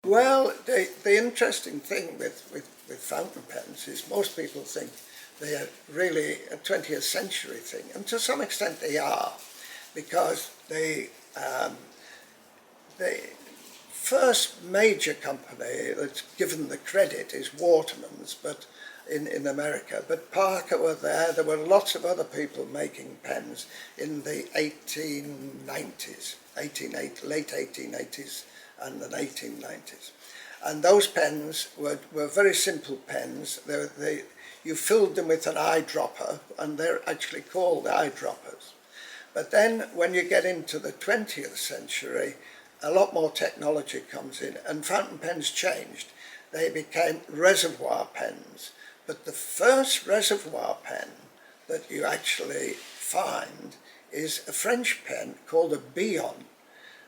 Well, the interesting thing with fountain pens is most people think they are really a 20th century thing, and to some extent they are, because the first major company that's given the credit is Waterman's, but in America. But Parker were there. There were lots of other people making pens in the 1890s, late 1880s and the 1890s. And those pens were very simple pens. You filled them with an eyedropper, and they're actually called eyedroppers. But then when you get into the 20th century, a lot more technology comes in, and fountain pens changed. They became reservoir pens. But the first reservoir pen that you actually find is a French pen called a Bion.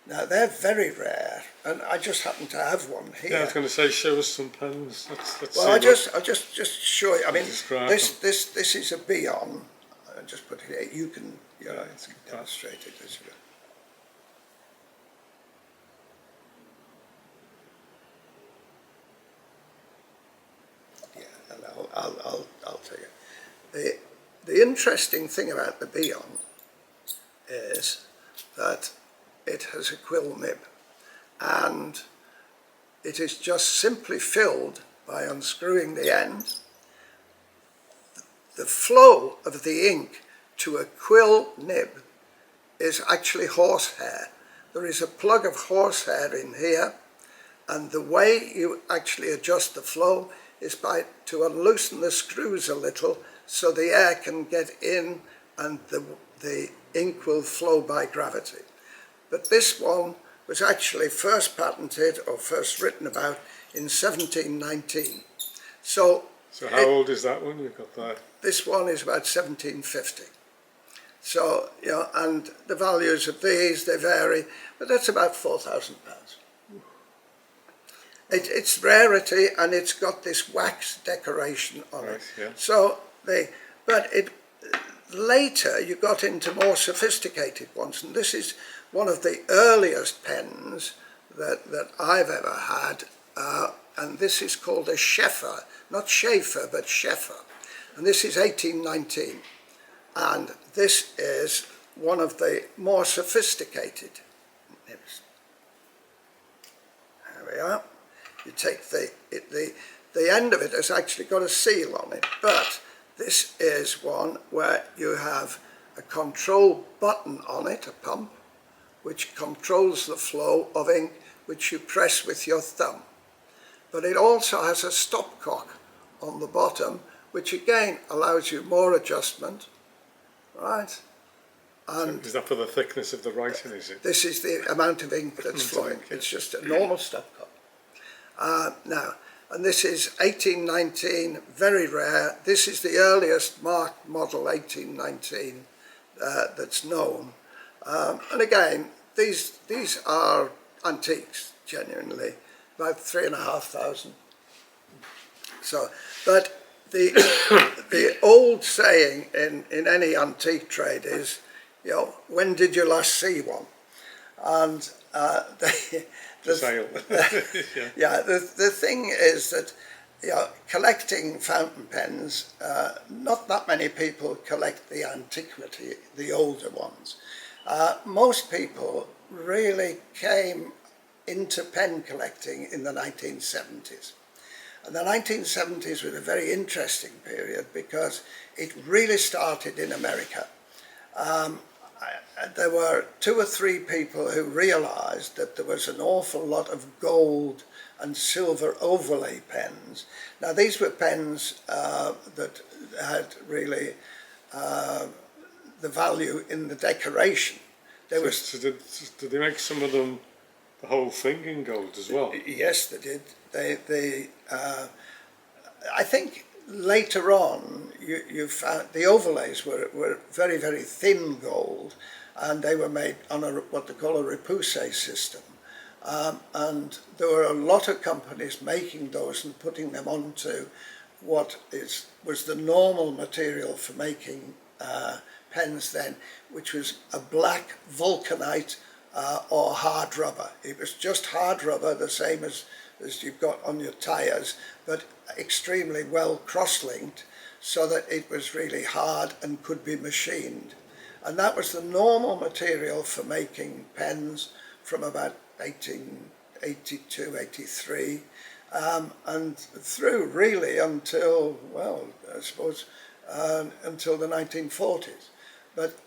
Now they're very rare, and I just happen to have one here. Yeah, I was going to say, show us some pens. Let's well, see I'll just show you. I mean, this is a Bion. I just put it here. You can demonstrate it as well. Yeah, and I'll tell you. The interesting thing about the Bion is that it has a quill nib, and it is just simply filled by unscrewing the end. The flow of the ink to a quill nib is actually horsehair. There is a plug of horsehair in here, and the way you actually adjust the flow is to unloosen the screws a little so the air can get in and the ink will flow by gravity. But this one was actually first patented or first written about in 1719. So how old is that one you've got there? This one is about 1750. So, and the values of these, they vary, but that's about £4,000. It's rarity, and it's got this wax decoration on it. Yeah. So later you got into more sophisticated ones, and this is one of the earliest pens that I've ever had, and this is called a Scheffer, not Schaefer, but Scheffer, and this is 1819, and this is one of the more sophisticated nibs. There we are. You take the end of it has actually got a seal on it, but this is one where you have a control button on it, a pump, which controls the flow of ink, which you press with your thumb. But it also has a stopcock on the bottom, which again allows you more adjustment, right? And so is that for the thickness of the writing, is it? This is the amount of ink that's flowing. It's just a normal stopcock. Now, and this is 1819, very rare. This is the earliest marked model, 1819, that's known. And again, these are antiques, genuinely, about 3,500. So, but the old saying in any antique trade is, when did you last see one? And the sale. Yeah, the thing is that collecting fountain pens, not that many people collect the antiquity, the older ones. Most people really came into pen collecting in the 1970s. And the 1970s was a very interesting period because it really started in America. There were 2 or 3 people who realized that there was an awful lot of gold and silver overlay pens. Now these were pens that had really the value in the decoration. So did they make some of them the whole thing in gold as well? Yes, they did. I think later on you found the overlays were very, very thin gold, and they were made on what they call a repoussé system. And there were a lot of companies making those and putting them onto what was the normal material for making pens then, which was a black vulcanite or hard rubber. It was just hard rubber, the same as as you've got on your tyres, but extremely well cross-linked so that it was really hard and could be machined. And that was the normal material for making pens from about 1882, 83, and through really until, well, I suppose, until the 1940s. But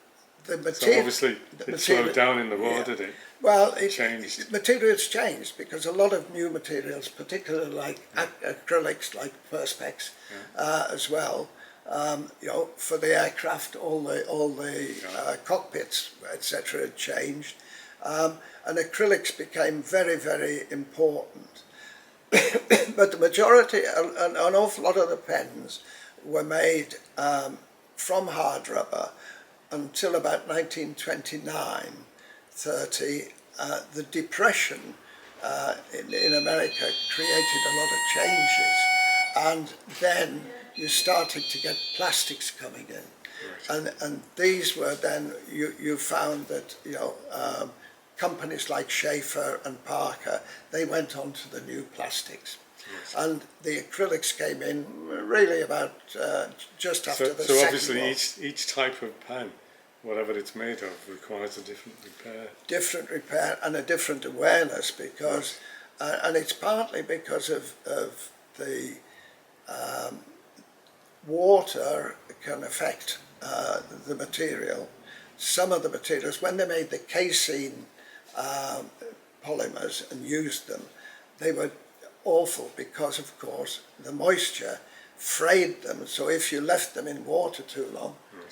the So material... obviously it slowed down in the war, did it? Well, Changed. materials changed because a lot of new materials, particularly like acrylics, like Perspex, as well. You know, for the aircraft, all the cockpits, etc., had changed, and acrylics became very, very important. But the majority, an awful lot of the pens were made from hard rubber until about 1929, 30. The Depression in America created a lot of changes, and then you started to get plastics coming in, and these were then you found that, you know, companies like Schaefer and Parker, they went on to the new plastics. Yes. And the acrylics came in really about just after the Second War. So obviously each type of pen, whatever it's made of, requires a different repair. Different repair and a different awareness, because, and it's partly because of the water can affect the material. Some of the materials, when they made the casein polymers and used them, they were awful because, of course, the moisture frayed them. So if you left them in water too long, the